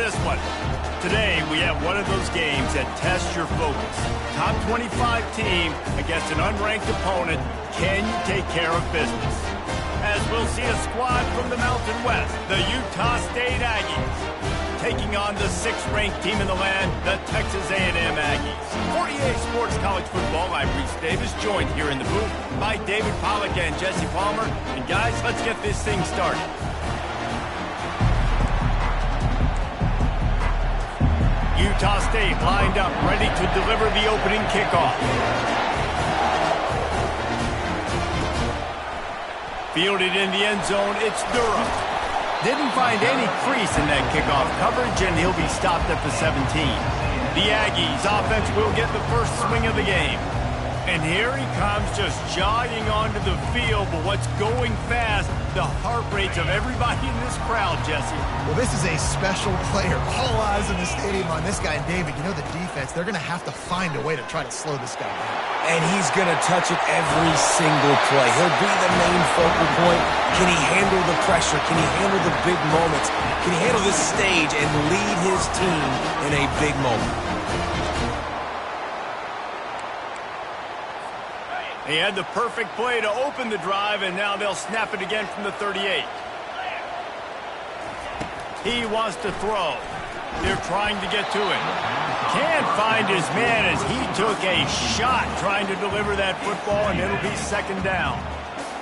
this one. Today, we have one of those games that tests your focus. Top 25 team against an unranked opponent. Can you take care of business? As we'll see a squad from the Mountain West, the Utah State Aggies, taking on the 6th-ranked team in the land, the Texas A&M Aggies. 48 Sports College Football, I'm Reese Davis, joined here in the booth by David Pollack and Jesse Palmer. And guys, let's get this thing started. Utah State lined up, ready to deliver the opening kickoff. Fielded in the end zone, it's Durham. Didn't find any crease in that kickoff coverage, and he'll be stopped at the 17. The Aggies offense will get the first swing of the game. And here he comes, just jogging onto the field, but what's going fast, the heart rates of everybody in this crowd, Jesse. Well, this is a special player. All eyes in the stadium on this guy. And David, you know the defense, they're going to have to find a way to try to slow this guy down. And he's going to touch it every single play. He'll be the main focal point. Can he handle the pressure? Can he handle the big moments? Can he handle this stage and lead his team in a big moment? He had the perfect play to open the drive, and now they'll snap it again from the 38. He wants to throw. They're trying to get to him. Can't find his man as he took a shot trying to deliver that football, and it'll be second down.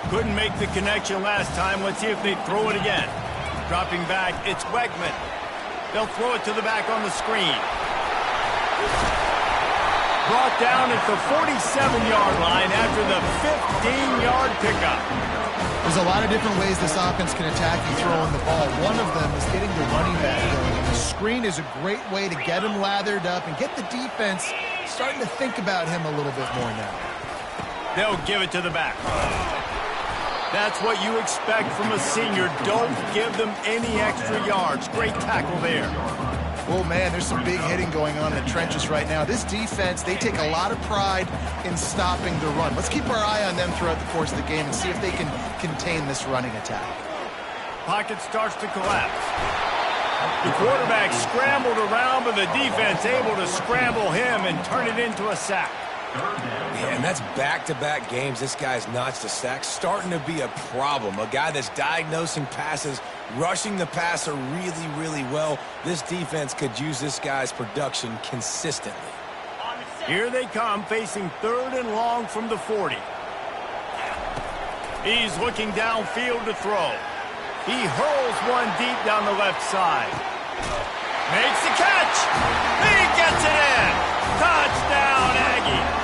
Couldn't make the connection last time. Let's see if they throw it again. Dropping back, it's Wegman. They'll throw it to the back on the screen. Brought down at the 47-yard line after the 15-yard pickup. There's a lot of different ways this offense can attack you throwing the ball. One of them is getting the running back going. The screen is a great way to get him lathered up and get the defense starting to think about him a little bit more now. They'll give it to the back. That's what you expect from a senior. Don't give them any extra yards. Great tackle there. Oh, man, there's some big hitting going on in the trenches right now. This defense, they take a lot of pride in stopping the run. Let's keep our eye on them throughout the course of the game and see if they can contain this running attack. Pocket starts to collapse. The quarterback scrambled around, but the defense able to scramble him and turn it into a sack. Yeah, and that's back-to-back games. This guy's notched a sack, starting to be a problem. A guy that's diagnosing passes, rushing the passer really, really well. This defense could use this guy's production consistently. Here they come, facing 3rd and long from the 40. He's looking downfield to throw. He hurls one deep down the left side. Makes the catch. He gets it in. Touchdown, Aggie.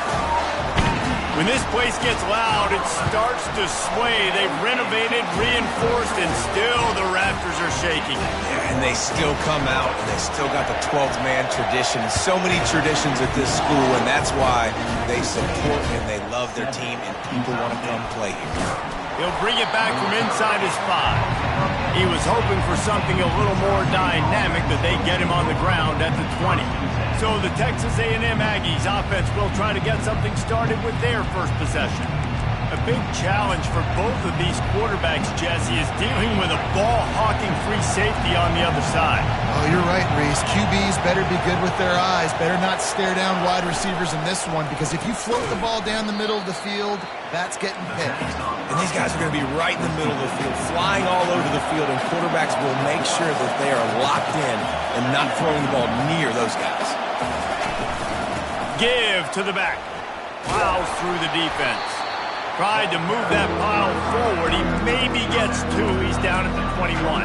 When this place gets loud, it starts to sway. They've renovated, reinforced, and still the rafters are shaking. Yeah, and they still come out, and they still got the 12th man tradition. So many traditions at this school, and that's why they support and they love their team, and people want to come play here. He'll bring it back from inside his 5. He was hoping for something a little more dynamic, but they get him on the ground at the 20. So the Texas A&M Aggies offense will try to get something started with their first possession. A big challenge for both of these quarterbacks, Jesse, is dealing with a ball-hawking free safety on the other side. Oh, you're right, Reese. QBs better be good with their eyes. Better not stare down wide receivers in this one, because if you float the ball down the middle of the field, that's getting picked. And these guys are going to be right in the middle of the field, flying all over the field, and quarterbacks will make sure that they are locked in and not throwing the ball near those guys. Give to the back. Plows through the defense. Tried to move that pile forward. He maybe gets 2. He's down at the 21.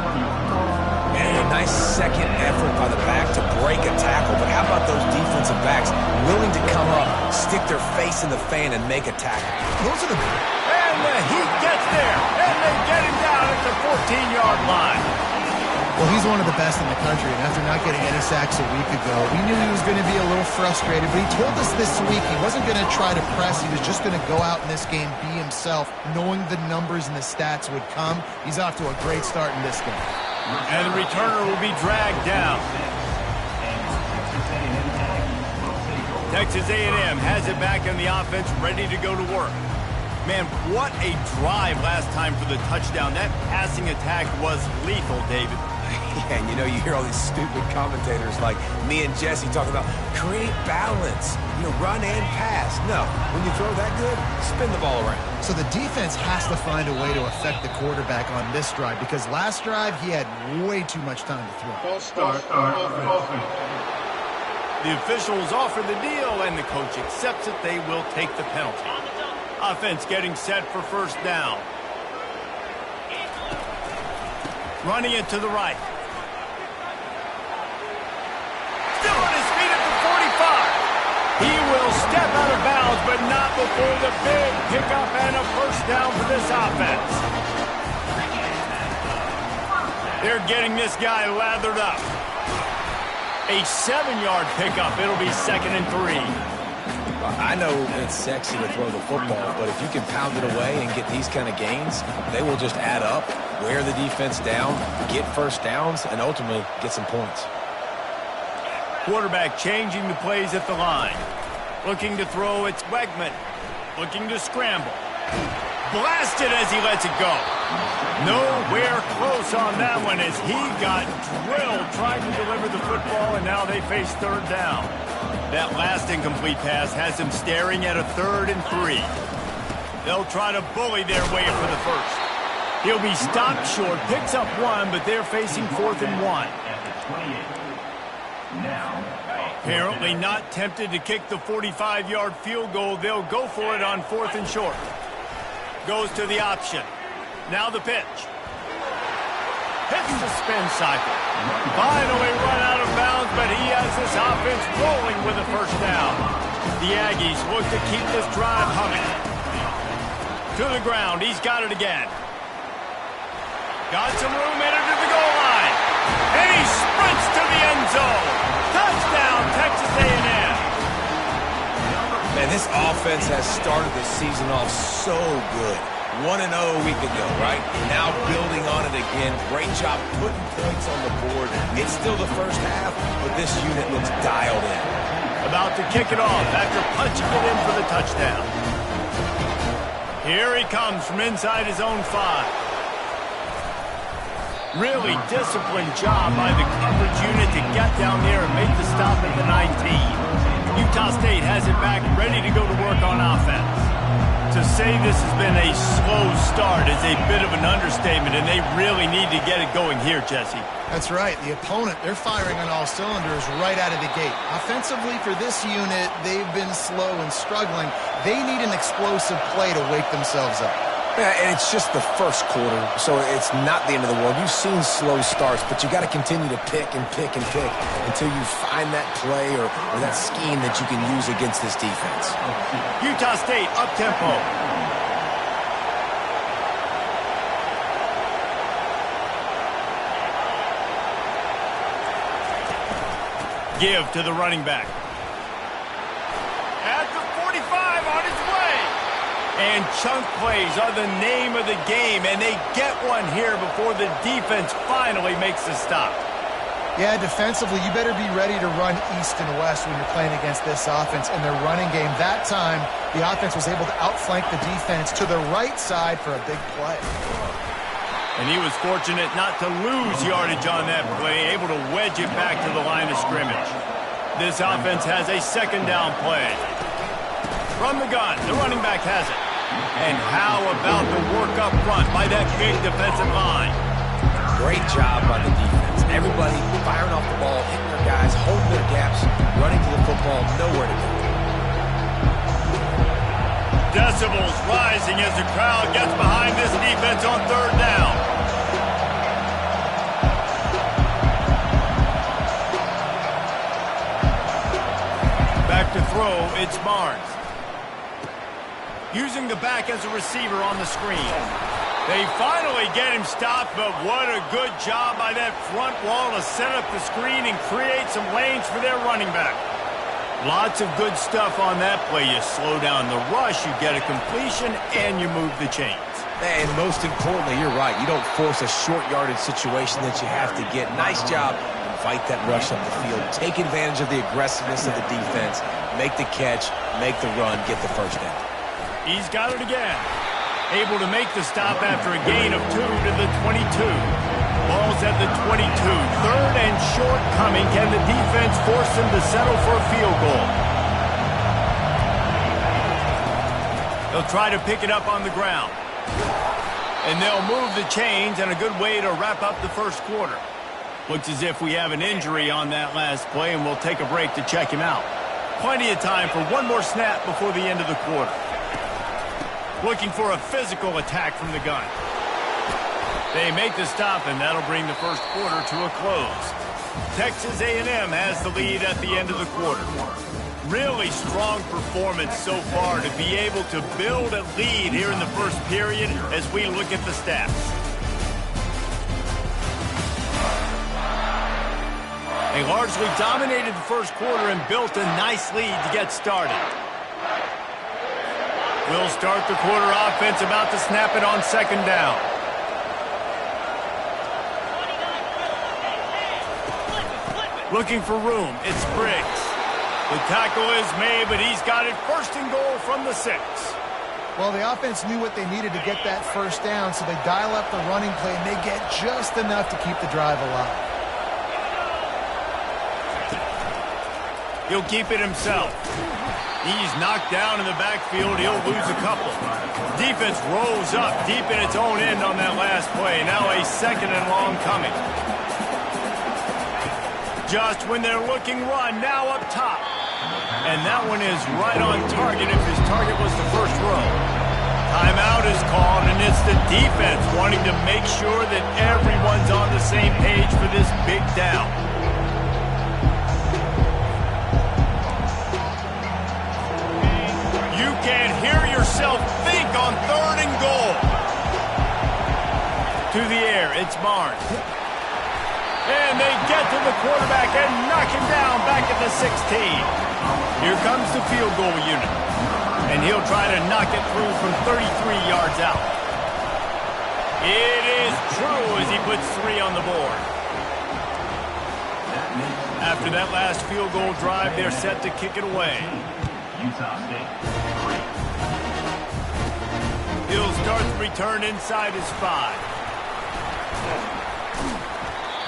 And a nice second effort by the back to break a tackle. But how about those defensive backs willing to come up, stick their face in the fan, and make a tackle? Those are the... And the Heat gets there. And they get him down at the 14-yard line. Well, he's one of the best in the country, and after not getting any sacks a week ago, we knew he was going to be a little frustrated, but he told us this week he wasn't going to try to press. He was just going to go out in this game, be himself, knowing the numbers and the stats would come. He's off to a great start in this game. And the returner will be dragged down. Texas A&M has it back in the offense, ready to go to work. Man, what a drive last time for the touchdown. That passing attack was lethal, David. Yeah, and you hear all these stupid commentators like me and Jesse talking about create balance, run and pass. No, when you throw that good, spin the ball around. So the defense has to find a way to affect the quarterback on this drive because last drive he had way too much time to throw. False start. The officials offer the deal, and the coach accepts it. They will take the penalty. Offense getting set for first down. Running it to the right. Still on his feet at the 45. He will step out of bounds, but not before the big pickup and a first down for this offense. They're getting this guy lathered up. A 7-yard pickup. It'll be 2nd and 3. I know it's sexy to throw the football, but if you can pound it away and get these kind of gains, they will just add up, wear the defense down, get first downs, and ultimately get some points. Quarterback changing the plays at the line. Looking to throw, it's Wegman. Looking to scramble. Blasted as he lets it go. Nowhere close on that one as he got drilled trying to deliver the football, and now they face third down. That last incomplete pass has him staring at a 3rd and 3. They'll try to bully their way for the first. He'll be stopped short, picks up 1, but they're facing 4th and 1. Apparently not tempted to kick the 45-yard field goal. They'll go for it on 4th and short. Goes to the option. Now the pitch. Hits the spin cycle. Finally run out of bounds, but he has this offense rolling with a first down. The Aggies look to keep this drive humming. To the ground. He's got it again. Got some room in it to the goal line. And he sprints to the end zone. Touchdown, Texas A&M. Man, this offense has started the season off so good. 1-0 a week ago, right? Now building on it again. Great job putting points on the board. It's still the first half, but this unit looks dialed in. About to kick it off after punching it in for the touchdown. Here he comes from inside his own 5. Really disciplined job by the coverage unit to get down there and make the stop at the 19. Utah State has it back, ready to go to work on offense. To say this has been a slow start is a bit of an understatement, and they really need to get it going here, Jesse. That's right. The opponent, they're firing on all cylinders right out of the gate. Offensively, for this unit, they've been slow and struggling. They need an explosive play to wake themselves up. Yeah, and it's just the first quarter, so it's not the end of the world. You've seen slow starts, but you got to continue to pick and pick and pick until you find that play or that scheme that you can use against this defense. Utah State up-tempo. Give to the running back. At the 45 on his way. And chunk plays are the name of the game, and they get one here before the defense finally makes the stop. Yeah, defensively, you better be ready to run east and west when you're playing against this offense and their running game. That time, the offense was able to outflank the defense to the right side for a big play. And he was fortunate not to lose yardage on that play, able to wedge it back to the line of scrimmage. This offense has a 2nd down play. From the gun, the running back has it. And how about the work up front by that big defensive line? Great job by the defense. Everybody firing off the ball, hitting their guys, holding their gaps, running to the football, nowhere to go. Decibels rising as the crowd gets behind this defense on 3rd down. Back to throw, it's Barnes. Using the back as a receiver on the screen. They finally get him stopped, but what a good job by that front wall to set up the screen and create some lanes for their running back. Lots of good stuff on that play. You slow down the rush, you get a completion, and you move the chains. And most importantly, you're right. You don't force a short yardage situation that you have to get. Nice job. Fight that rush up the field. Take advantage of the aggressiveness of the defense. Make the catch, make the run, get the first down. He's got it again. Able to make the stop after a gain of 2 to the 22. Ball's at the 22. Third and short coming. Can the defense force them to settle for a field goal? They'll try to pick it up on the ground. And they'll move the chains, and a good way to wrap up the first quarter. Looks as if we have an injury on that last play, and we'll take a break to check him out. Plenty of time for one more snap before the end of the quarter. Looking for a physical attack from the gun. They make the stop, and that'll bring the first quarter to a close. Texas A&M has the lead at the end of the quarter. Really strong performance so far to be able to build a lead here in the first period as we look at the stats. They largely dominated the first quarter and built a nice lead to get started. We'll start the quarter offense, about to snap it on second down. Looking for room, it's Briggs. The tackle is made, but he's got it first and goal from the 6. Well, the offense knew what they needed to get that first down, so they dial up the running play, and they get just enough to keep the drive alive. He'll keep it himself. He's knocked down in the backfield. He'll lose a couple. Defense rolls up deep in its own end on that last play. Now a second and long coming. Just when they're looking run, now up top. And that one is right on target if his target was the first row. Timeout is called, and it's the defense wanting to make sure that everyone's on the same page for this big down. You can hear yourself think on third and goal. To the air, it's Barnes. And they get to the quarterback and knock him down back at the 16. Here comes the field goal unit. And he'll try to knock it through from 33 yards out. It is true as he puts 3 on the board. After that last field goal drive, they're set to kick it away. He'll start the return inside his 5.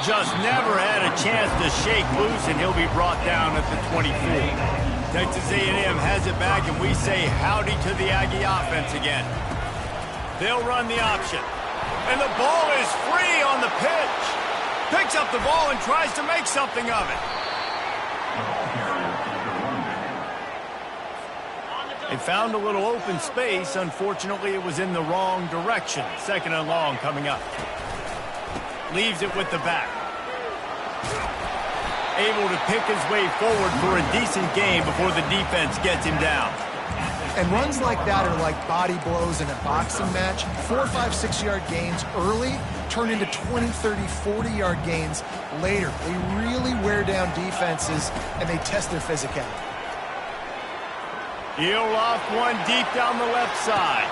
Just never had a chance to shake loose, and he'll be brought down at the 24. Texas A&M has it back, and we say howdy to the Aggie offense again. They'll run the option. And the ball is free on the pitch. Picks up the ball and tries to make something of it. They found a little open space. Unfortunately, it was in the wrong direction. Second and long coming up. Leaves it with the back. Able to pick his way forward for a decent game before the defense gets him down. And runs like that are like body blows in a boxing match. 4, 5, 6-yard gains early turn into 20, 30, 40-yard gains later. They really wear down defenses, and they test their physicality. He'll loft one deep down the left side.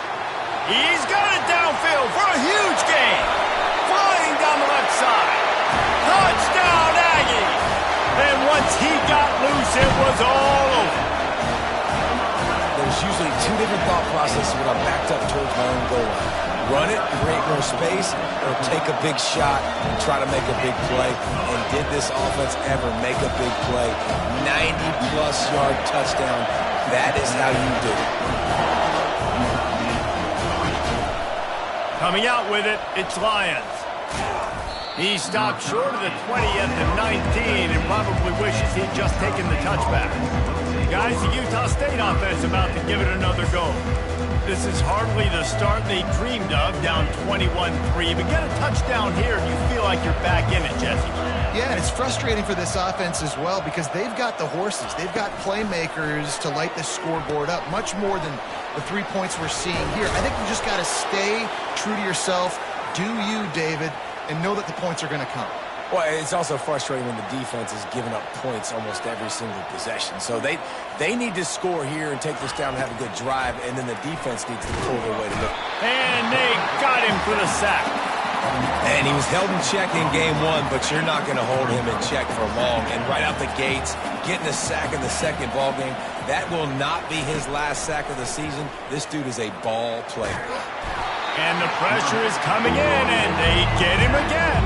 He's got it downfield for a huge gain. Flying down the left side. Touchdown, Aggies! And once he got loose, it was all over. There's usually 2 different thought processes when I'm backed up towards my own goal line. Run it, create more space, or take a big shot and try to make a big play. And did this offense ever make a big play? 90-plus yard touchdown. That is how you do it. Coming out with it, it's Lyons. He stopped short of the 20 at the 19 and probably wishes he'd just taken the touchback. Guys, the Utah State offense about to give it another go. This is hardly the start they dreamed of, down 21-3. But get a touchdown here and you feel like you're back in it, Jesse. Yeah, and it's frustrating for this offense as well because they've got the horses. They've got playmakers to light this scoreboard up, much more than the 3 points we're seeing here. I think you just got to stay true to yourself, do you, David, and know that the points are going to come. Well, it's also frustrating when the defense is giving up points almost every single possession. So they need to score here and take this down and have a good drive, and then the defense needs to pull their way to go. And they got him for the sack. And he was held in check in game 1, but you're not going to hold him in check for long. And right out the gates, getting a sack in the second ball game, that will not be his last sack of the season. This dude is a ball player. And the pressure is coming in, and they get him again.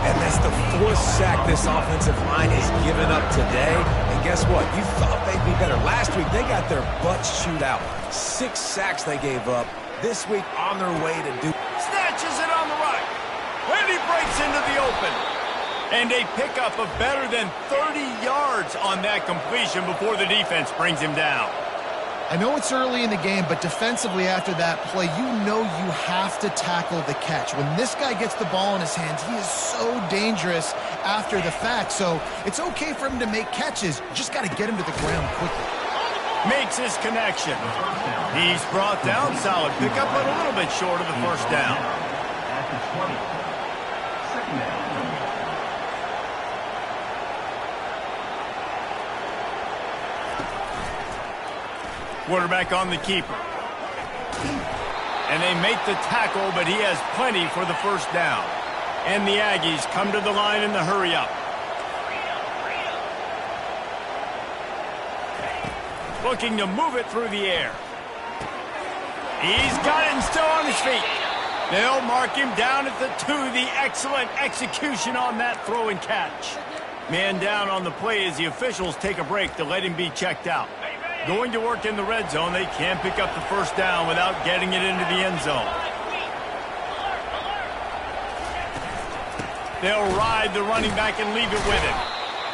And that's the 4th sack this offensive line has given up today. And guess what? You thought they'd be better. Last week, they got their butts chewed out. 6 sacks they gave up. This week, on their way to do. Snatches it on the right. And he breaks into the open. And a pickup of better than 30 yards on that completion before the defense brings him down. I know it's early in the game, but defensively after that play, you know you have to tackle the catch. When this guy gets the ball in his hands, he is so dangerous after the fact. So it's okay for him to make catches. You just got to get him to the ground quickly. Makes his connection. He's brought down. Solid pickup, but a little bit short of the first down. At the 20. Second down. Quarterback on the keeper. And they make the tackle, but he has plenty for the first down. And the Aggies come to the line in the hurry-up. Looking to move it through the air. He's got it and still on his feet. They'll mark him down at the 2. The excellent execution on that throw and catch. Man down on the play as the officials take a break to let him be checked out. Going to work in the red zone. They can't pick up the first down without getting it into the end zone. They'll ride the running back and leave it with him.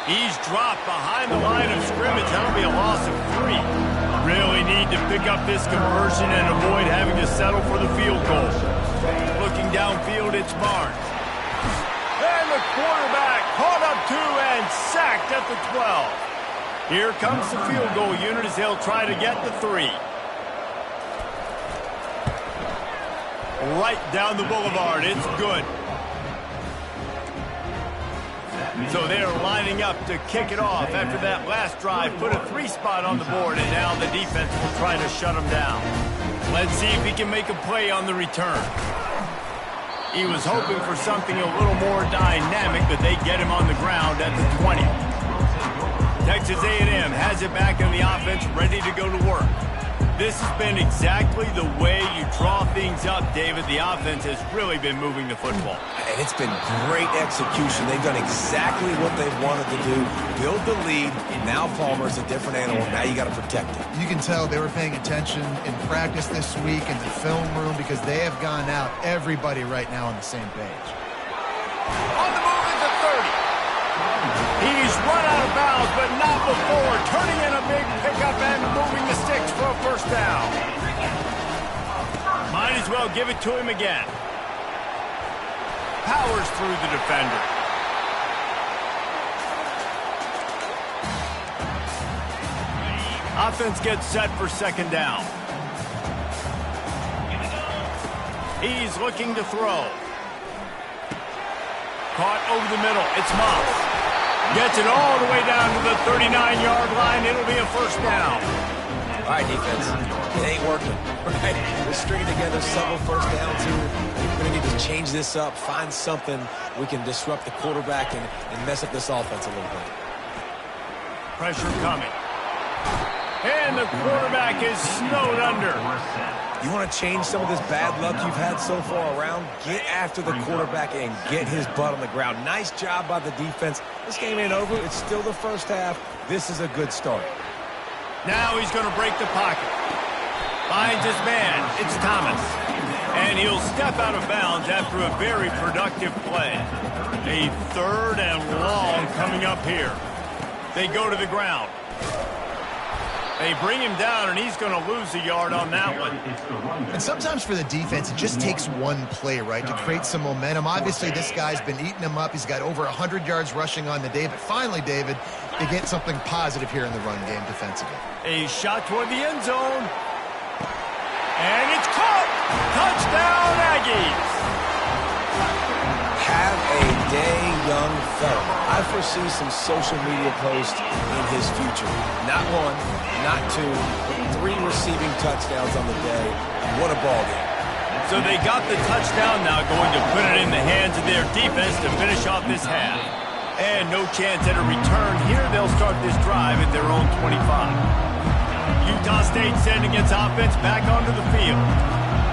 He's dropped behind the line of scrimmage. That'll be a loss of 3. Really need to pick up this conversion and avoid having to settle for the field goal. Looking downfield, it's Barnes. And the quarterback caught up 2 and sacked at the 12. Here comes the field goal unit as they'll try to get the 3. Right down the boulevard. It's good. So they're lining up to kick it off after that last drive. Put a 3 spot on the board, and now the defense will try to shut him down. Let's see if he can make a play on the return. He was hoping for something a little more dynamic, but they get him on the ground at the 20. Texas A&M has it back in the offense, ready to go to work. This has been exactly the way you draw things up, David. The offense has really been moving the football. And it's been great execution. They've done exactly what they've wanted to do. Build the lead. Now Palmer's a different animal. Now you got to protect it. You can tell they were paying attention in practice this week in the film room because they have gone out, everybody right now on the same page. On the move at the 30. He's run out of bounds, but not before. Turning in a big pickup and moving the sticks for a first down. Might as well give it to him again. Powers through the defender. Offense gets set for second down. He's looking to throw. Caught over the middle. It's Moss. Gets it all the way down to the 39-yard line. It'll be a first down. All right, defense. It ain't working. Right? We're stringing together several first downs here. We're going to need to change this up, find something we can disrupt the quarterback and mess up this offense a little bit. Pressure coming. And the quarterback is snowed under. You want to change some of this bad luck you've had so far around? Get after the quarterback and get his butt on the ground. Nice job by the defense. This game ain't over. It's still the first half. This is a good start. Now he's going to break the pocket. Finds his man. It's Thomas. And he'll step out of bounds after a very productive play. A 3rd and long coming up here. They go to the ground. They bring him down, and he's going to lose a yard on that one. And sometimes for the defense, it just takes one play, right, to create some momentum. Obviously, this guy's been eating him up. He's got over 100 yards rushing on the day. But finally, David, they get something positive here in the run game defensively. A shot toward the end zone. And it's caught. Touchdown, Aggies. Have a day, young fella. I foresee some social media posts in his future. Not 1, not 2, but 3 receiving touchdowns on the day. What a ball game. So they got the touchdown now, going to put it in the hands of their defense to finish off this half. And no chance at a return here. They'll start this drive at their own 25. Utah State sending its offense back onto the field.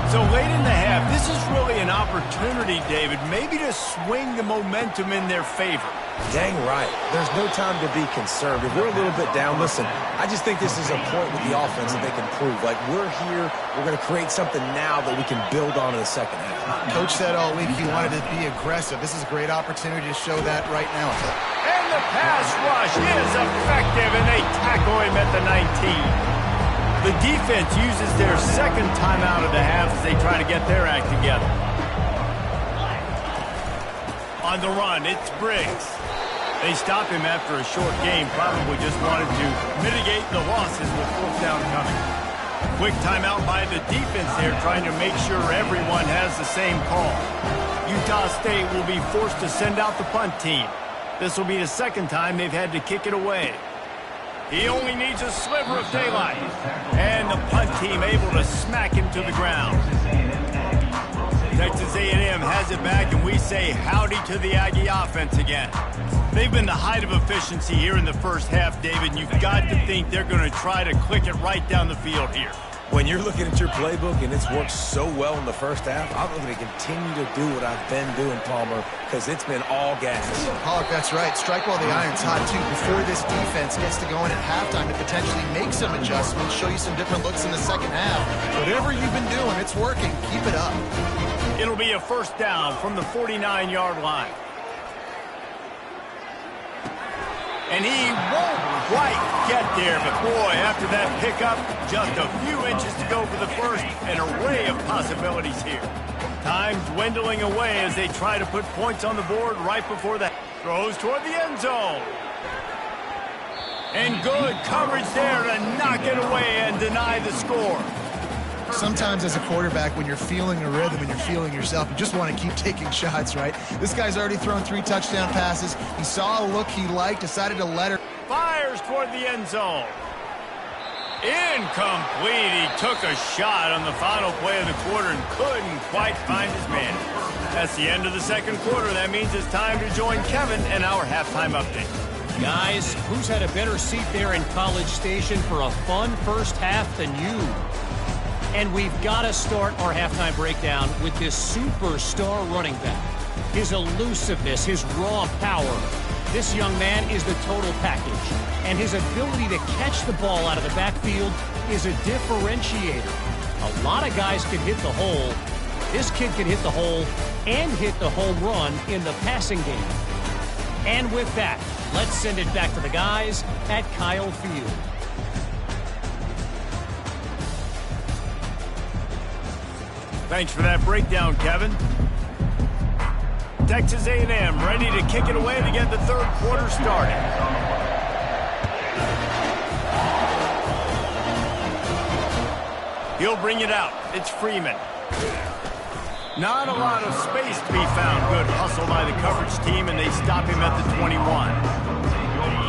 So late in the half, this is really an opportunity, David, maybe to swing the momentum in their favor. Dang right. There's no time to be concerned. If we're a little bit down, listen, I just think this is a point with the offense that they can prove. Like, we're here, we're going to create something now that we can build on in the second half. Coach said all week he wanted to be aggressive. This is a great opportunity to show that right now. And the pass rush is effective, and they tackle him at the 19. The defense uses their second timeout of the half as they try to get their act together. On the run, it's Briggs. They stop him after a short game, probably just wanted to mitigate the losses with fourth down coming. Quick timeout by the defense there, trying to make sure everyone has the same call. Utah State will be forced to send out the punt team. This will be the second time they've had to kick it away. He only needs a sliver of daylight. And the punt team able to smack him to the ground. Texas A&M has it back, and we say howdy to the Aggie offense again. They've been the height of efficiency here in the first half, David, and you've got to think they're going to try to click it right down the field here. When you're looking at your playbook and it's worked so well in the first half, I'm going to continue to do what I've been doing, Palmer, because it's been all gas. Pollock, that's right. Strike while the iron's hot, too, before this defense gets to going at halftime to potentially make some adjustments, show you some different looks in the second half. Whatever you've been doing, it's working. Keep it up. It'll be a first down from the 49-yard line. And he won't quite get there, but boy, after that pickup, just a few inches to go for the first. An array of possibilities here. Time dwindling away as they try to put points on the board right before the throws toward the end zone. And good coverage there to knock it away and deny the score. Sometimes as a quarterback, when you're feeling a rhythm and you're feeling yourself, you just want to keep taking shots, right? This guy's already thrown 3 touchdown passes. He saw a look he liked, decided to let her. Fires toward the end zone. Incomplete. He took a shot on the final play of the quarter and couldn't quite find his man. That's the end of the second quarter. That means it's time to join Kevin in our halftime update. Guys, who's had a better seat there in College Station for a fun first half than you? And we've got to start our halftime breakdown with this superstar running back. His elusiveness, his raw power. This young man is the total package. And his ability to catch the ball out of the backfield is a differentiator. A lot of guys can hit the hole. This kid can hit the hole and hit the home run in the passing game. And with that, let's send it back to the guys at Kyle Field. Thanks for that breakdown, Kevin. Texas A&M ready to kick it away to get the third quarter started. He'll bring it out. It's Freeman. Not a lot of space to be found. Good hustle by the coverage team, and they stop him at the 21.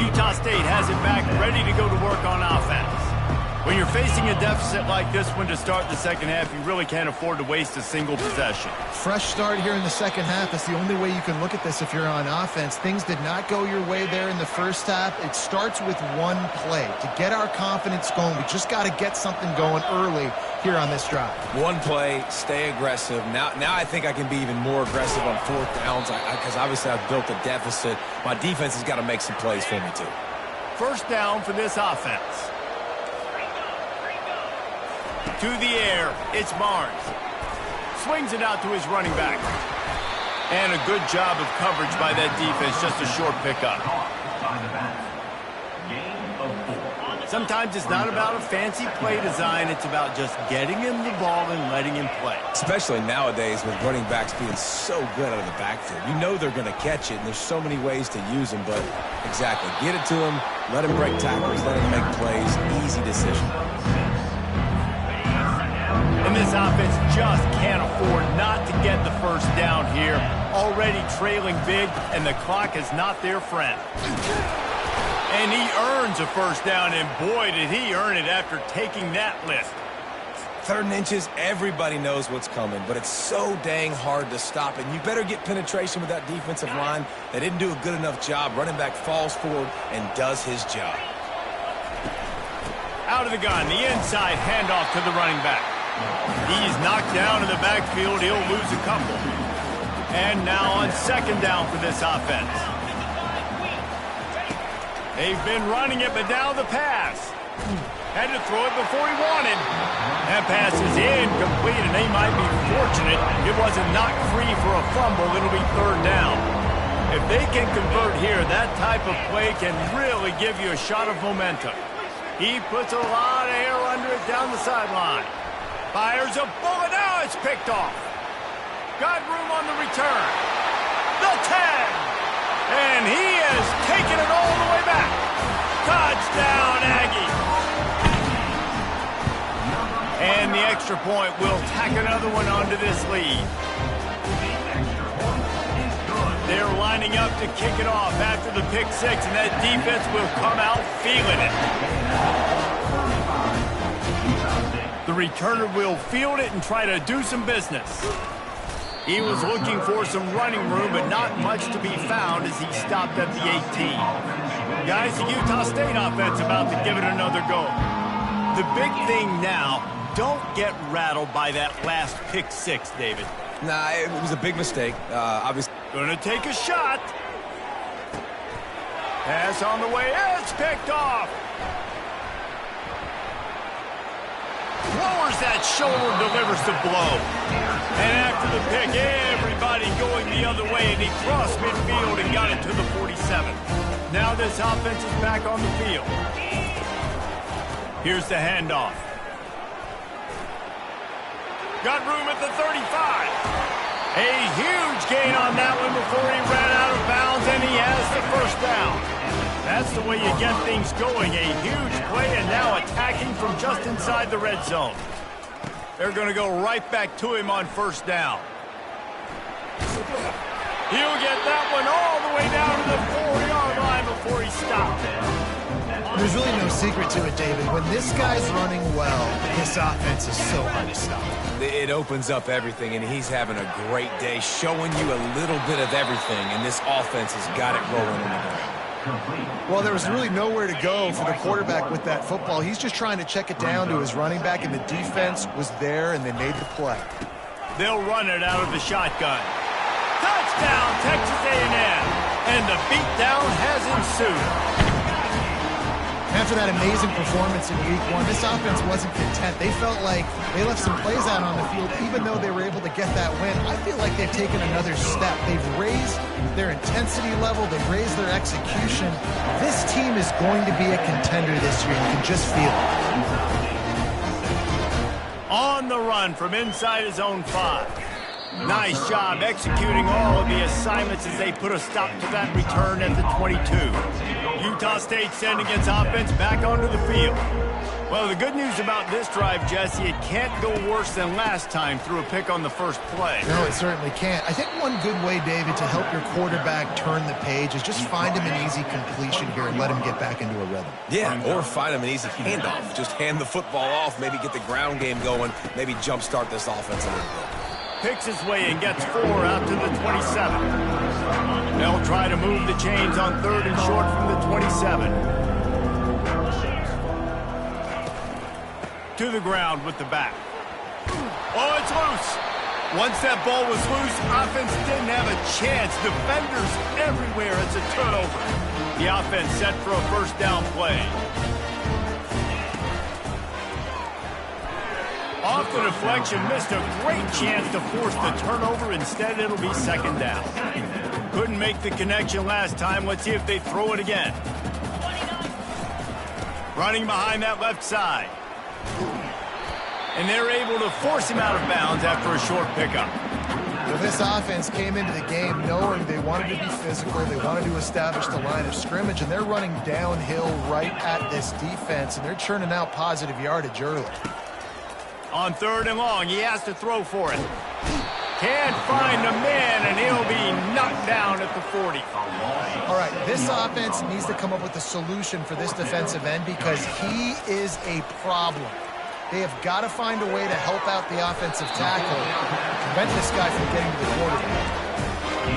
Utah State has it back, ready to go to work on offense. When you're facing a deficit like this one to start the second half, you really can't afford to waste a single possession. Fresh start here in the second half. That's the only way you can look at this if you're on offense. Things did not go your way there in the first half. It starts with one play. To get our confidence going, we just got to get something going early here on this drive. One play, stay aggressive. Now I think I can be even more aggressive on fourth downs because obviously I've built a deficit. My defense has got to make some plays for me too. First down for this offense. To the air, it's Barnes. Swings it out to his running back. And a good job of coverage by that defense, just a short pickup. Sometimes it's not about a fancy play design, it's about just getting him the ball and letting him play. Especially nowadays with running backs being so good out of the backfield. You know they're going to catch it, and there's so many ways to use them, but exactly. Get it to him, let him break tackles, let him make plays, easy decision. And this offense just can't afford not to get the first down here. Already trailing big, and the clock is not their friend. And he earns a first down, and boy, did he earn it after taking that lift. 3rd and inches, everybody knows what's coming, but it's so dang hard to stop it. And you better get penetration with that defensive line. They didn't do a good enough job. Running back falls forward and does his job. Out of the gun, the inside handoff to the running back. He's knocked down in the backfield. He'll lose a couple. And now on second down for this offense. They've been running it, but now the pass. Had to throw it before he wanted. That pass is incomplete, and they might be fortunate it wasn't knocked free for a fumble. It'll be third down. If they can convert here, that type of play can really give you a shot of momentum. He puts a lot of air under it down the sideline. Fires a bullet. Now it's picked off. Got room on the return. The 10. And he has taken it all the way back. Touchdown, Aggie. And the extra point will tack another one onto this lead. They're lining up to kick it off after the pick six, and that defense will come out feeling it. The returner will field it and try to do some business. He was looking for some running room, but not much to be found as he stopped at the 18. Guys, the Utah State offense about to give it another go. The big thing now, don't get rattled by that last pick six, David. Nah, it was a big mistake. Obviously. Gonna take a shot. Pass on the way. It's picked off. Lowers that shoulder, delivers the blow. And after the pick, everybody going the other way, and he crossed midfield and got it to the 47. Now this offense is back on the field. Here's the handoff. Got room at the 35. A huge gain on that one before he ran out of bounds, and he has the first down. That's the way you get things going. A huge play, and now attacking from just inside the red zone. They're going to go right back to him on first down. He'll get that one all the way down to the 4-yard line before he stopped. There's really no secret to it, David. When this guy's running well, this offense is so hard to stop. It opens up everything, and he's having a great day, showing you a little bit of everything, and this offense has got it rolling in the ground. Well, there was really nowhere to go for the quarterback with that football. He's just trying to check it down to his running back, and the defense was there, and they made the play. They'll run it out of the shotgun. Touchdown, Texas A&M. And the beatdown has ensued. After that amazing performance in Week 1, this offense wasn't content. They felt like they left some plays out on the field, even though they were able to get that win. I feel like they've taken another step. They've raised their intensity level. They've raised their execution. This team is going to be a contender this year. You can just feel it. On the run from inside his own 5. Nice job executing all of the assignments as they put a stop to that return at the 22. Utah State sending its offense back onto the field. Well, the good news about this drive, Jesse, it can't go worse than last time through a pick on the first play. No, it certainly can't. I think one good way, David, to help your quarterback turn the page is just find him an easy completion here and let him get back into a rhythm. Yeah, or find him an easy handoff. Just hand the football off, maybe get the ground game going, maybe jumpstart this offense a little bit. Picks his way and gets 4 out to the 27. They'll try to move the chains on third and short from the 27. To the ground with the back. Oh, it's loose. Once that ball was loose, offense didn't have a chance. Defenders everywhere. It's a turnover. The offense set for a first down play. Off the deflection, missed a great chance to force the turnover. Instead, it'll be second down. Couldn't make the connection last time. Let's see if they throw it again. Running behind that left side. And they're able to force him out of bounds after a short pickup. Well, this offense came into the game knowing they wanted to be physical, they wanted to establish the line of scrimmage, and they're running downhill right at this defense, and they're churning out positive yardage early. On third and long, he has to throw for it. Can't find the man, and he'll be knocked down at the 40. All right, this offense needs to come up with a solution for this defensive end because he is a problem. They have got to find a way to help out the offensive tackle, prevent this guy from getting to the quarterback.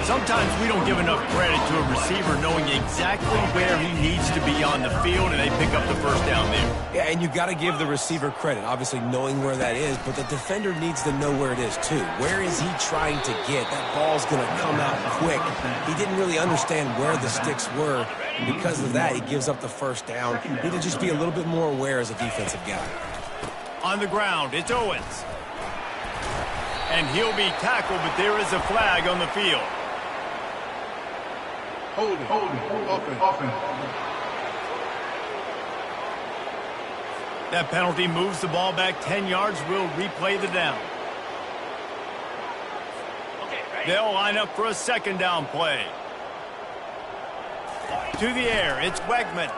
Sometimes we don't give enough credit to a receiver knowing exactly where he needs to be on the field, and they pick up the first down there. Yeah, and you got to give the receiver credit, obviously knowing where that is, but the defender needs to know where it is too. Where is he trying to get? That ball's going to come out quick. He didn't really understand where the sticks were, and because of that, he gives up the first down. Need to just be a little bit more aware as a defensive guy. On the ground, it's Owens. And he'll be tackled, but there is a flag on the field. Hold it. Offense. That penalty moves the ball back 10 yards. We'll replay the down. They'll line up for a second down play. To the air, it's Wegman.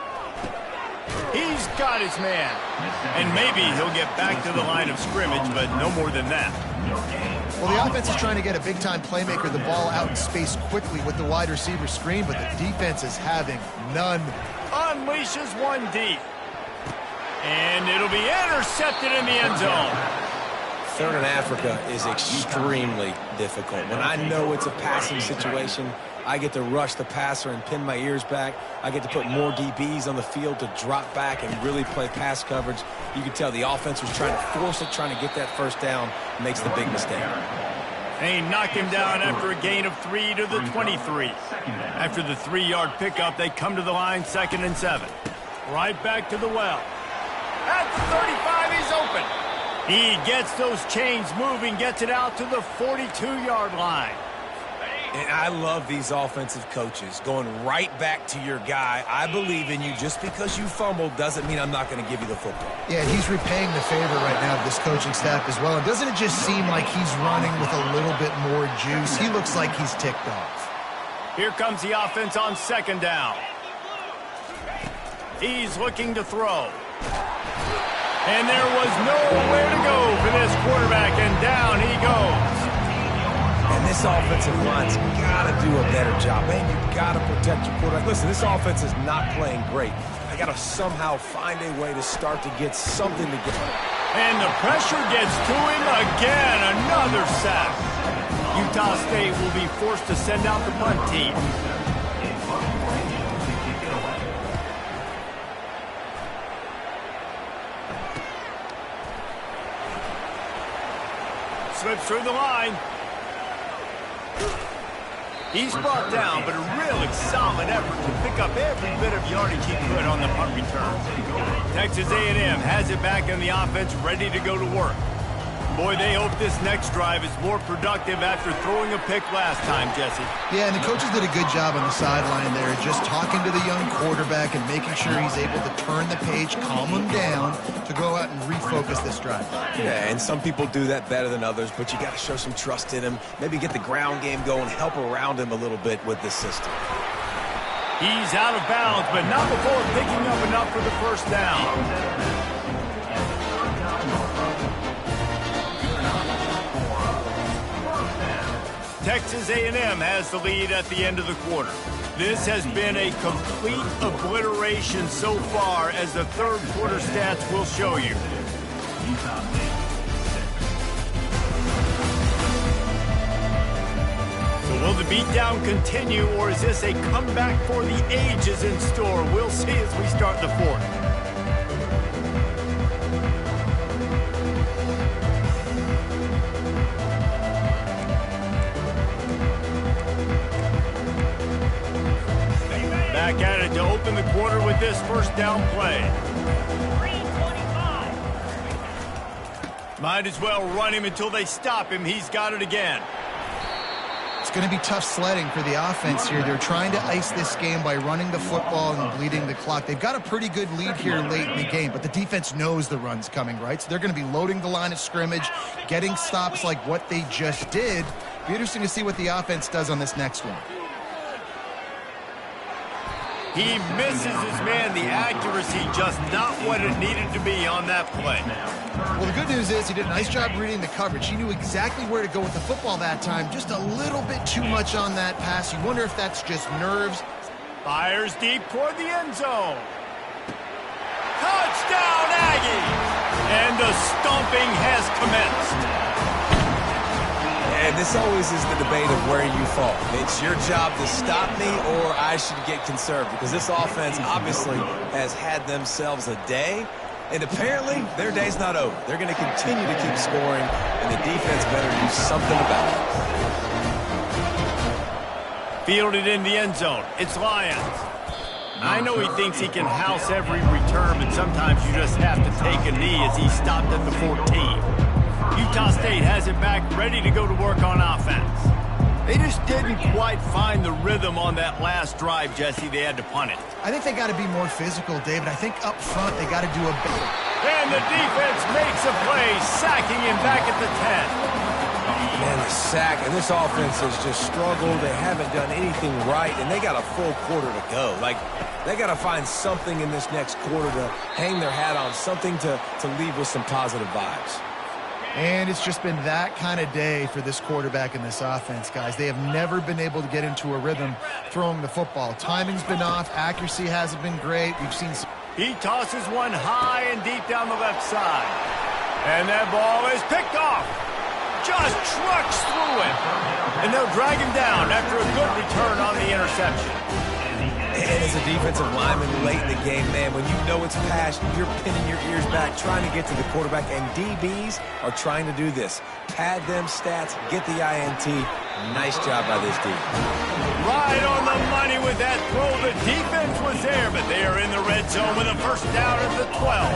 He's got his man. And maybe he'll get back to the line of scrimmage, but no more than that. Well, the offense is trying to get a big-time playmaker the ball out in space quickly with the wide receiver screen, but the defense is having none. Unleashes one deep. And it'll be intercepted in the end zone. Third in Africa is extremely difficult. When I know it's a passing situation, I get to rush the passer and pin my ears back. I get to put more DBs on the field to drop back and really play pass coverage. You can tell the offense was trying to force it, trying to get that first down, makes the big mistake. They knock him down after a gain of 3 to the 23. After the 3-yard pickup, they come to the line, 2nd and 7. Right back to the well. At the 35, he's open. He gets those chains moving, gets it out to the 42-yard line. And I love these offensive coaches going right back to your guy. I believe in you. Just because you fumbled doesn't mean I'm not going to give you the football. Yeah, he's repaying the favor right now of this coaching staff as well. And doesn't it just seem like he's running with a little bit more juice? He looks like he's ticked off. Here comes the offense on 2nd down. He's looking to throw. And there was nowhere to go for this quarterback, and down he goes. And this offensive line's got to do a better job. Man, you got to protect your quarterback. Listen, this offense is not playing great. I got to somehow find a way to start to get something to get. And the pressure gets to him again. Another sack. Utah State will be forced to send out the punt team. Slips through the line. He's brought down, but a really solid effort to pick up every bit of yardage he could on the punt return. Texas A&M has it back in the offense, ready to go to work. Boy, they hope this next drive is more productive after throwing a pick last time, Jesse. Yeah, and the coaches did a good job on the sideline there, just talking to the young quarterback and making sure he's able to turn the page, calm him down, to go out and refocus this drive. Yeah, and some people do that better than others, but you got to show some trust in him. Maybe get the ground game going, help around him a little bit with this system. He's out of bounds, but not before picking up enough for the first down. Texas A&M has the lead at the end of the quarter. This has been a complete obliteration so far, as the third quarter stats will show you. So will the beatdown continue, or is this a comeback for the ages in store? We'll see as we start the fourth. Back at it to open the quarter with this first down play. 3:25. Might as well run him until they stop him. He's got it again. It's going to be tough sledding for the offense here. They're trying to ice this game by running the football and bleeding the clock. They've got a pretty good lead here late in the game, but the defense knows the run's coming, right? So they're going to be loading the line of scrimmage, getting stops like what they just did. Be interesting to see what the offense does on this next one. He misses his man. The accuracy just not what it needed to be on that play. Well, the good news is he did a nice job reading the coverage. He knew exactly where to go with the football that time. Just a little bit too much on that pass. You wonder if that's just nerves. Fires deep toward the end zone. Touchdown, Aggies! And the stomping has commenced. And this always is the debate of where you fall. It's your job to stop me, or I should get conserved, because this offense obviously has had themselves a day, and apparently their day's not over. They're going to continue to keep scoring, and the defense better do something about it. Fielded in the end zone. It's Lions. I know he thinks he can house every return, but sometimes you just have to take a knee as he stopped at the 14. Utah State has it back, ready to go to work on offense. They just didn't quite find the rhythm on that last drive, Jesse. They had to punt it. I think they got to be more physical, David. I think up front they got to do a bit. And the defense makes a play, sacking him back at the 10. Man, the sack, and this offense has just struggled. They haven't done anything right, and they got a full quarter to go. Like, they got to find something in this next quarter to hang their hat on, something to leave with some positive vibes. And it's just been that kind of day for this quarterback in this offense, guys. They have never been able to get into a rhythm throwing the football. Timing's been off. Accuracy hasn't been great. We've seen some... He tosses one high and deep down the left side. And that ball is picked off. Just trucks through it. And they'll drag him down after a good return on the interception. And as a defensive lineman late in the game, man, when you know it's passed, you're pinning your ears back, trying to get to the quarterback, and DBs are trying to do this. Pad them stats, get the INT. Nice job by this D. Right on the money with that throw. The defense was there, but they are in the red zone with a first down at the 12.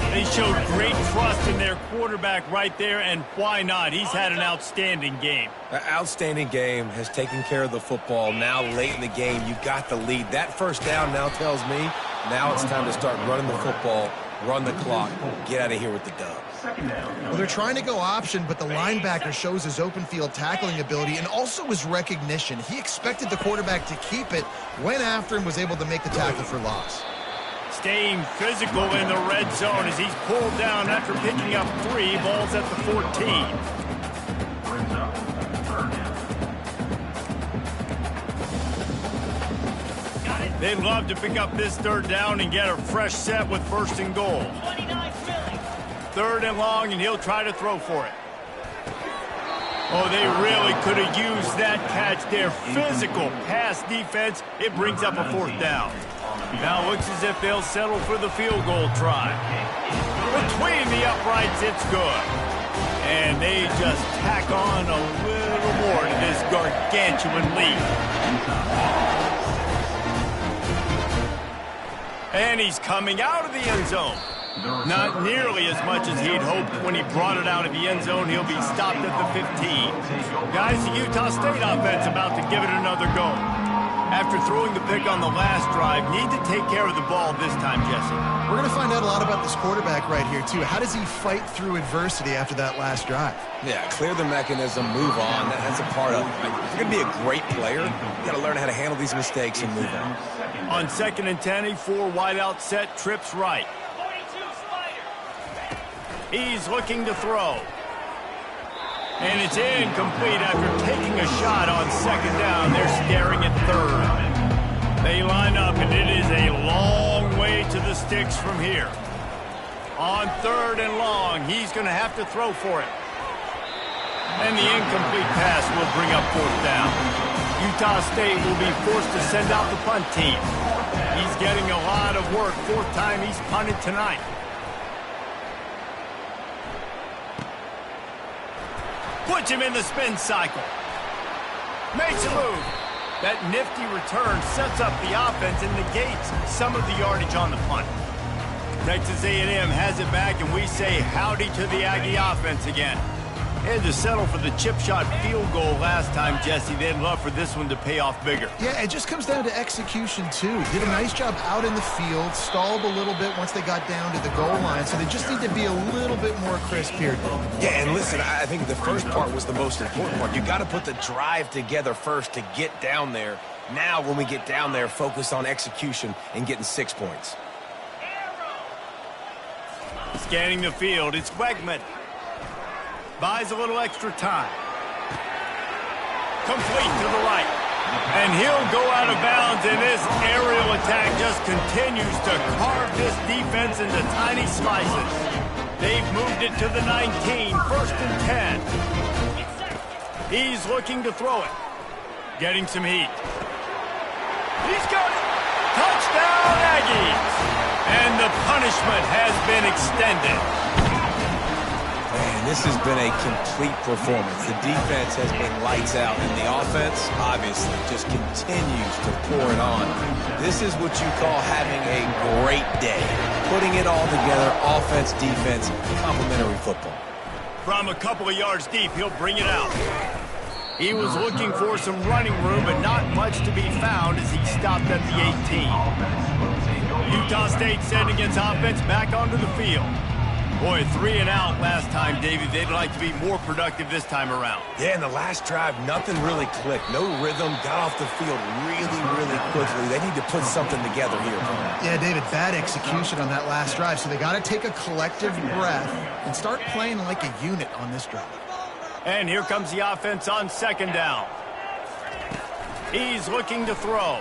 They showed great trust in their quarterback right there, and why not? He's had an outstanding game. An outstanding game, has taken care of the football. Now late in the game, you got the lead. That first down now tells me now it's time to start running the football, run the clock, get out of here with the dub. Well, they're trying to go option, but the linebacker shows his open field tackling ability and also his recognition. He expected the quarterback to keep it, went after him, was able to make the tackle for loss. Staying physical in the red zone as he's pulled down after picking up 3 balls at the 14. They'd love to pick up this third down and get a fresh set with first and goal. Third and long, and he'll try to throw for it. Oh, they really could have used that catch there. Physical pass defense. It brings up a fourth down. Now looks as if they'll settle for the field goal try. Between the uprights, it's good. And they just tack on a little more to this gargantuan lead. And he's coming out of the end zone. Not nearly as much as he'd hoped when he brought it out of the end zone. He'll be stopped at the 15. Guys, the Utah State offense about to give it another go. After throwing the pick on the last drive, need to take care of the ball this time, Jesse. We're going to find out a lot about this quarterback right here, too. How does he fight through adversity after that last drive? Yeah, clear the mechanism, move on. That's a part of it. Right? If you're going to be a great player, you got to learn how to handle these mistakes and move on. On 2nd and 10, a 4 wide out set, trips right. He's looking to throw. And it's incomplete after taking a shot on 2nd down. They're staring at 3rd. They line up, and it is a long way to the sticks from here. On 3rd and long, he's going to have to throw for it. And the incomplete pass will bring up 4th down. Utah State will be forced to send out the punt team. He's getting a lot of work. 4th time he's punted tonight. Puts him in the spin cycle. Makes a move. That nifty return sets up the offense and negates some of the yardage on the punt. Texas A&M has it back, and we say howdy to the Aggie offense again. Had to settle for the chip shot field goal last time, Jesse. They'd love for this one to pay off bigger. Yeah, it just comes down to execution, too. Did a nice job out in the field, stalled a little bit once they got down to the goal line, so they just need to be a little bit more crisp here. Yeah, and listen, I think the first part was the most important part. You got to put the drive together first to get down there. Now, when we get down there, focus on execution and getting 6 points. Scanning the field, it's Wegman. Buys a little extra time. Complete to the right. And he'll go out of bounds, and this aerial attack just continues to carve this defense into tiny slices. They've moved it to the 19, 1st and 10. He's looking to throw it. Getting some heat. He's got it. Touchdown, Aggies. And the punishment has been extended. Man, this has been a complete performance. The defense has been lights out, and the offense, obviously, just continues to pour it on. This is what you call having a great day. Putting it all together, offense, defense, complementary football. From a couple of yards deep, he'll bring it out. He was looking for some running room, but not much to be found as he stopped at the 18. Utah State sending its offense back onto the field. Boy, 3 and out last time, Davey. They'd like to be more productive this time around. Yeah, in the last drive, nothing really clicked. No rhythm, got off the field really quickly. They need to put something together here. Yeah, David, bad execution on that last drive, so they got to take a collective breath and start playing like a unit on this drive. And here comes the offense on second down. He's looking to throw.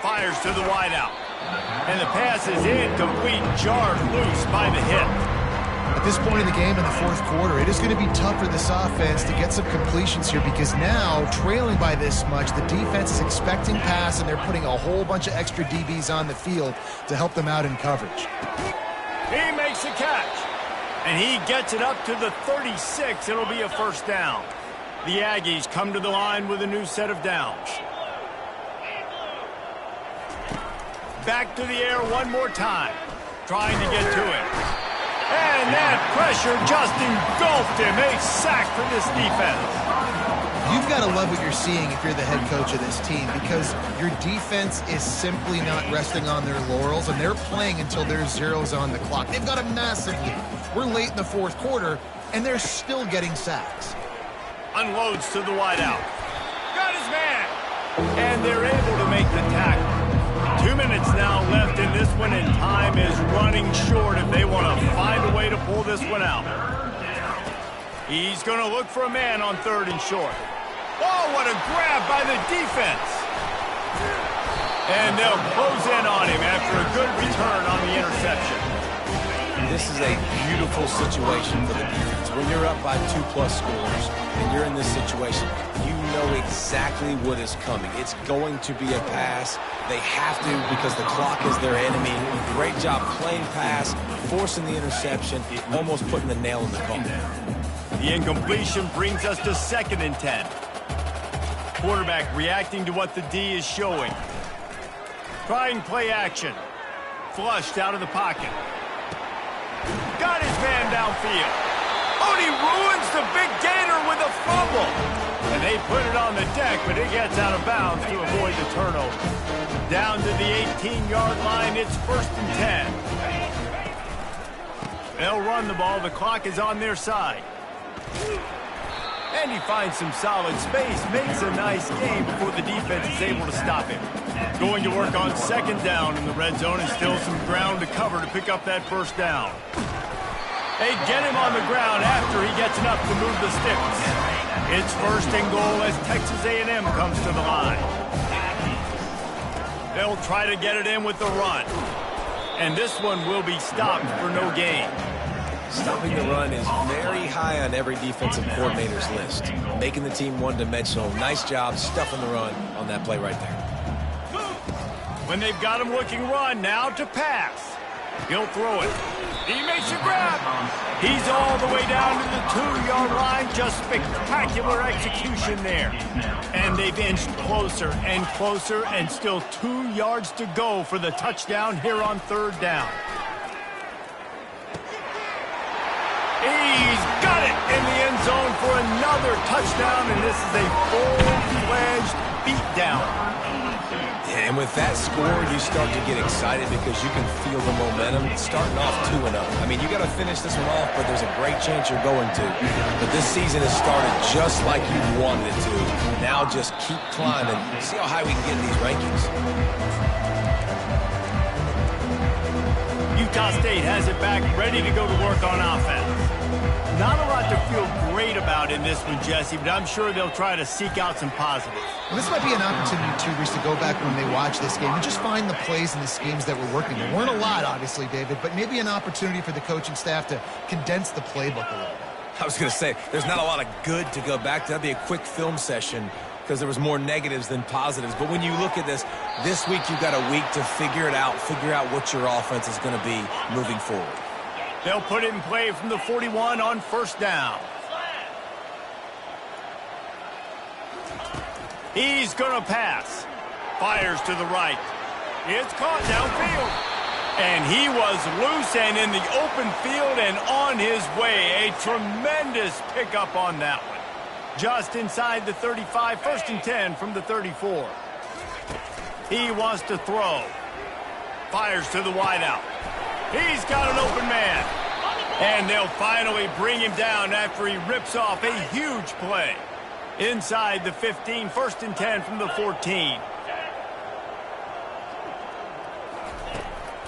Fires to the wideout. And the pass is incomplete, jarred loose by the hip. At this point in the game in the fourth quarter, it is going to be tough for this offense to get some completions here because now, trailing by this much, the defense is expecting pass and they're putting a whole bunch of extra DBs on the field to help them out in coverage. He makes a catch, and he gets it up to the 36. It'll be a first down. The Aggies come to the line with a new set of downs. Back to the air one more time, trying to get to it. And that pressure just engulfed him. A sack for this defense. You've got to love what you're seeing if you're the head coach of this team because your defense is simply not resting on their laurels, and they're playing until there's zeros on the clock. They've got a massive lead. We're late in the fourth quarter, and they're still getting sacks. Unloads to the wideout. Got his man. And they're able to make the tackle. 2 minutes now left in this one, and time is running short if they want to find a way to pull this one out. He's going to look for a man on third and short. Oh, what a grab by the defense. And they'll close in on him after a good return on the interception. This is a beautiful situation for the defense. When you're up by 2+ scores and you're in this situation, you know exactly what is coming. It's going to be a pass. They have to because the clock is their enemy. Great job playing pass, forcing the interception, almost putting the nail in the coffin. The incompletion brings us to 2nd and 10. Quarterback reacting to what the D is showing. Trying play action. Flushed out of the pocket. Got his man downfield. Oh, and he ruins the big gator with a fumble. And they put it on the deck, but it gets out of bounds to avoid the turnover. Down to the 18-yard line, it's 1st and 10. They'll run the ball. The clock is on their side. And he finds some solid space, makes a nice game before the defense is able to stop him. Going to work on 2nd down in the red zone, and still some ground to cover to pick up that 1st down. They get him on the ground after he gets enough to move the sticks. It's 1st and goal as Texas A&M comes to the line. They'll try to get it in with the run. And this one will be stopped for no gain. Stopping the run is very high on every defensive coordinator's list. Making the team one-dimensional. Nice job stuffing the run on that play right there. When they've got him looking run, now to pass. He'll throw it. He makes a grab. He's all the way down to the 2-yard line. Just spectacular execution there. And they've inched closer and closer, and still 2 yards to go for the touchdown here on 3rd down. He's got it in the end zone for another touchdown, and this is a full-fledged beatdown. And with that score, you start to get excited because you can feel the momentum. Starting off 2-0. I mean, you got to finish this one off, but there's a great chance you're going to. But this season has started just like you wanted it to. Now just keep climbing. See how high we can get in these rankings. Utah State has it back, ready to go to work on offense. Not a lot to feel great about in this one, Jesse, but I'm sure they'll try to seek out some positives. Well, this might be an opportunity, too, Reese, to go back when they watch this game and just find the plays and the schemes that were working. There weren't a lot, obviously, David, but maybe an opportunity for the coaching staff to condense the playbook a little bit. I was going to say, there's not a lot of good to go back to. That'd be a quick film session because there was more negatives than positives. But when you look at this week you've got a week to figure it out, figure out what your offense is going to be moving forward. They'll put it in play from the 41 on first down. He's going to pass. Fires to the right. It's caught downfield. And he was loose and in the open field and on his way. A tremendous pickup on that one. Just inside the 35, 1st and 10 from the 34. He wants to throw. Fires to the wideout. He's got an open man. And they'll finally bring him down after he rips off a huge play. Inside the 15, 1st and 10 from the 14.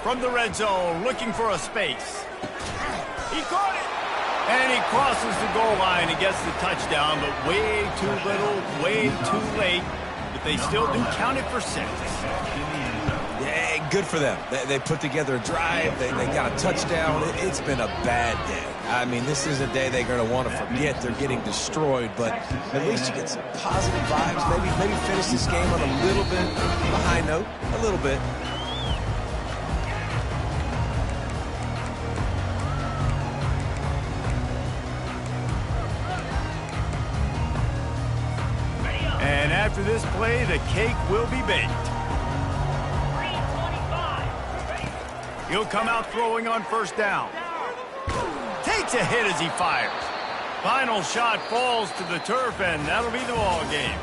From the red zone, looking for a space. He caught it. And he crosses the goal line and gets the touchdown, but way too little, way too late. But they still do count it for 6. Yeah, good for them. They put together a drive. They got a touchdown. It's been a bad day. I mean, this is a day they're going to want to forget. They're getting destroyed, but at least you get some positive vibes. Maybe finish this game on a little bit of a high note, a little bit. And after this play, the cake will be baked. He'll come out throwing on first down. Takes a hit as he fires. Final shot falls to the turf, and that'll be the ball game.